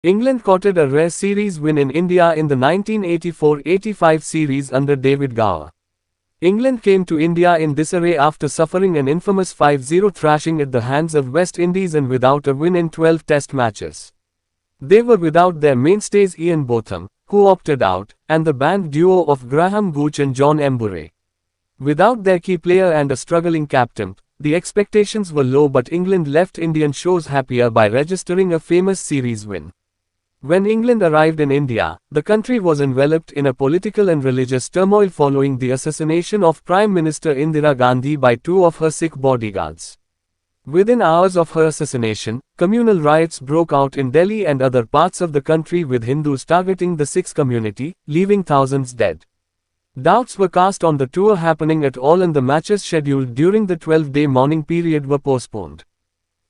England courted a rare series win in India in the 1984-85 series under David Gower. England came to India in disarray after suffering an infamous 5-0 thrashing at the hands of West Indies and without a win in 12 test matches. They were without their mainstays Ian Botham, who opted out, and the band duo of Graham Gooch and John Emburey. Without their key player and a struggling captain, the expectations were low, but England left Indian shores happier by registering a famous series win. When England arrived in India, the country was enveloped in a political and religious turmoil following the assassination of Prime Minister Indira Gandhi by two of her Sikh bodyguards. Within hours of her assassination, communal riots broke out in Delhi and other parts of the country, with Hindus targeting the Sikh community, leaving thousands dead. Doubts were cast on the tour happening at all, and the matches scheduled during the 12-day mourning period were postponed.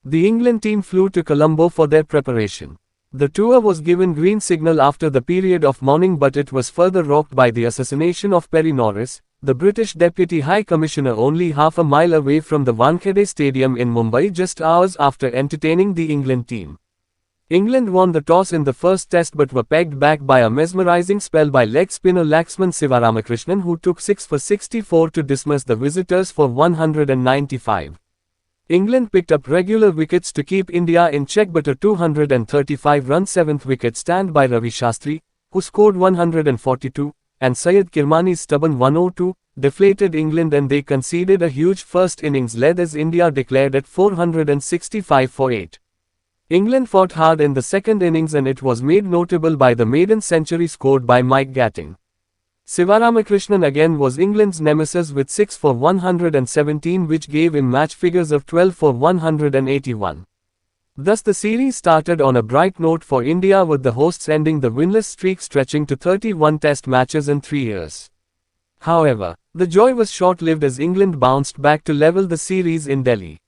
The England team flew to Colombo for their preparation. The tour was given green signal after the period of mourning, but it was further rocked by the assassination of Perry Norris, the British Deputy High Commissioner, only half a mile away from the Wankhede Stadium in Mumbai just hours after entertaining the England team. England won the toss in the first test but were pegged back by a mesmerizing spell by leg spinner Laxman Sivaramakrishnan, who took 6 for 64 to dismiss the visitors for 195. England picked up regular wickets to keep India in check, but a 235-run 7th wicket stand by Ravi Shastri, who scored 142, and Syed Kirmani's stubborn 102, deflated England, and they conceded a huge first innings lead as India declared at 465 for 8. England fought hard in the second innings, and it was made notable by the maiden century scored by Mike Gatting. Sivaramakrishnan again was England's nemesis with 6 for 117, which gave him match figures of 12 for 181. Thus the series started on a bright note for India, with the hosts ending the winless streak stretching to 31 test matches in 3 years. However, the joy was short-lived as England bounced back to level the series in Delhi.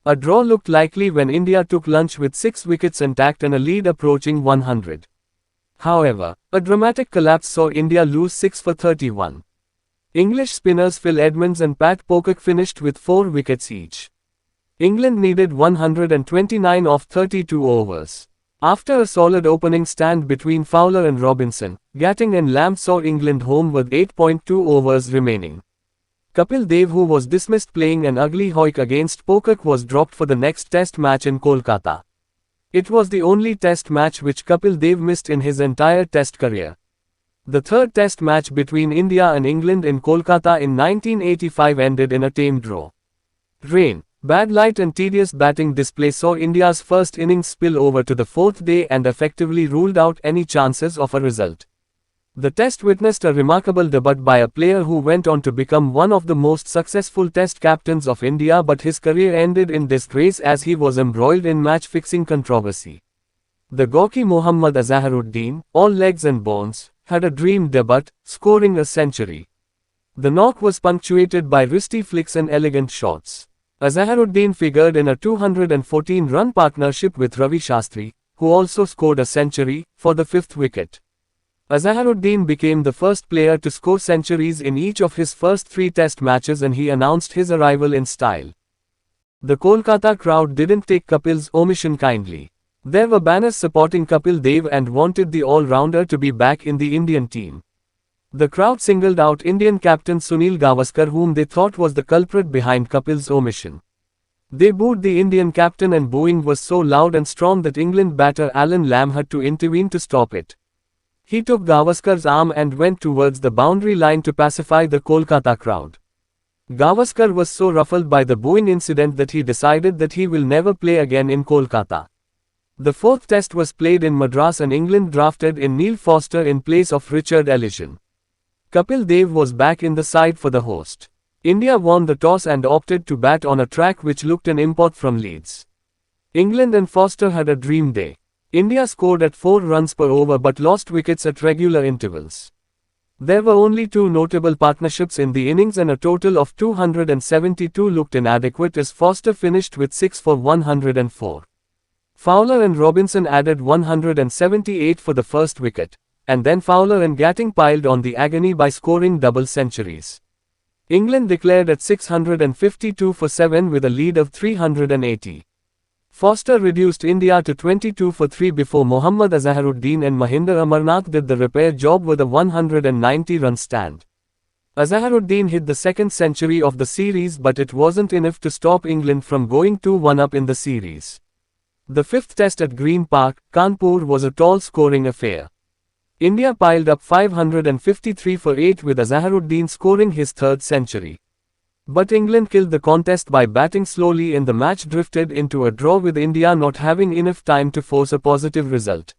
A draw looked likely when India took lunch with 6 wickets intact and a lead approaching 100. However, a dramatic collapse saw India lose 6 for 31. English spinners Phil Edmonds and Pat Pocock finished with 4 wickets each. England needed 129 off 32 overs. After a solid opening stand between Fowler and Robinson, Gatting and Lamb saw England home with 8.2 overs remaining. Kapil Dev, who was dismissed playing an ugly hoik against Pocock, was dropped for the next test match in Kolkata. It was the only test match which Kapil Dev missed in his entire test career. The third test match between India and England in Kolkata in 1985 ended in a tame draw. Rain, bad light and tedious batting display saw India's first innings spill over to the fourth day and effectively ruled out any chances of a result. The test witnessed a remarkable debut by a player who went on to become one of the most successful test captains of India, but his career ended in disgrace as he was embroiled in match-fixing controversy. The gawky Mohammad Azharuddin, all legs and bones, had a dream debut, scoring a century. The knock was punctuated by wristy flicks and elegant shots. Azharuddin figured in a 214-run partnership with Ravi Shastri, who also scored a century, for the 5th wicket. Azharuddin became the first player to score centuries in each of his first 3 test matches, and he announced his arrival in style. The Kolkata crowd didn't take Kapil's omission kindly. There were banners supporting Kapil Dev and wanted the all-rounder to be back in the Indian team. The crowd singled out Indian captain Sunil Gavaskar, whom they thought was the culprit behind Kapil's omission. They booed the Indian captain, and booing was so loud and strong that England batter Alan Lamb had to intervene to stop it. He took Gavaskar's arm and went towards the boundary line to pacify the Kolkata crowd. Gavaskar was so ruffled by the booing incident that he decided that he will never play again in Kolkata. The 4th test was played in Madras, and England drafted in Neil Foster in place of Richard Ellison. Kapil Dev was back in the side for the host. India won the toss and opted to bat on a track which looked an import from Leeds. England and Foster had a dream day. India scored at 4 runs per over but lost wickets at regular intervals. There were only 2 notable partnerships in the innings, and a total of 272 looked inadequate as Foster finished with 6 for 104. Fowler and Robinson added 178 for the first wicket, and then Fowler and Gatting piled on the agony by scoring double centuries. England declared at 652 for 7 with a lead of 380. Foster reduced India to 22 for 3 before Mohammad Azharuddin and Mahinder Amarnath did the repair job with a 190-run stand. Azharuddin hit the second century of the series, but it wasn't enough to stop England from going 2-1 up in the series. The fifth test at Green Park, Kanpur was a tall scoring affair. India piled up 553 for 8 with Azharuddin scoring his third century. But England killed the contest by batting slowly and the match drifted into a draw with India not having enough time to force a positive result.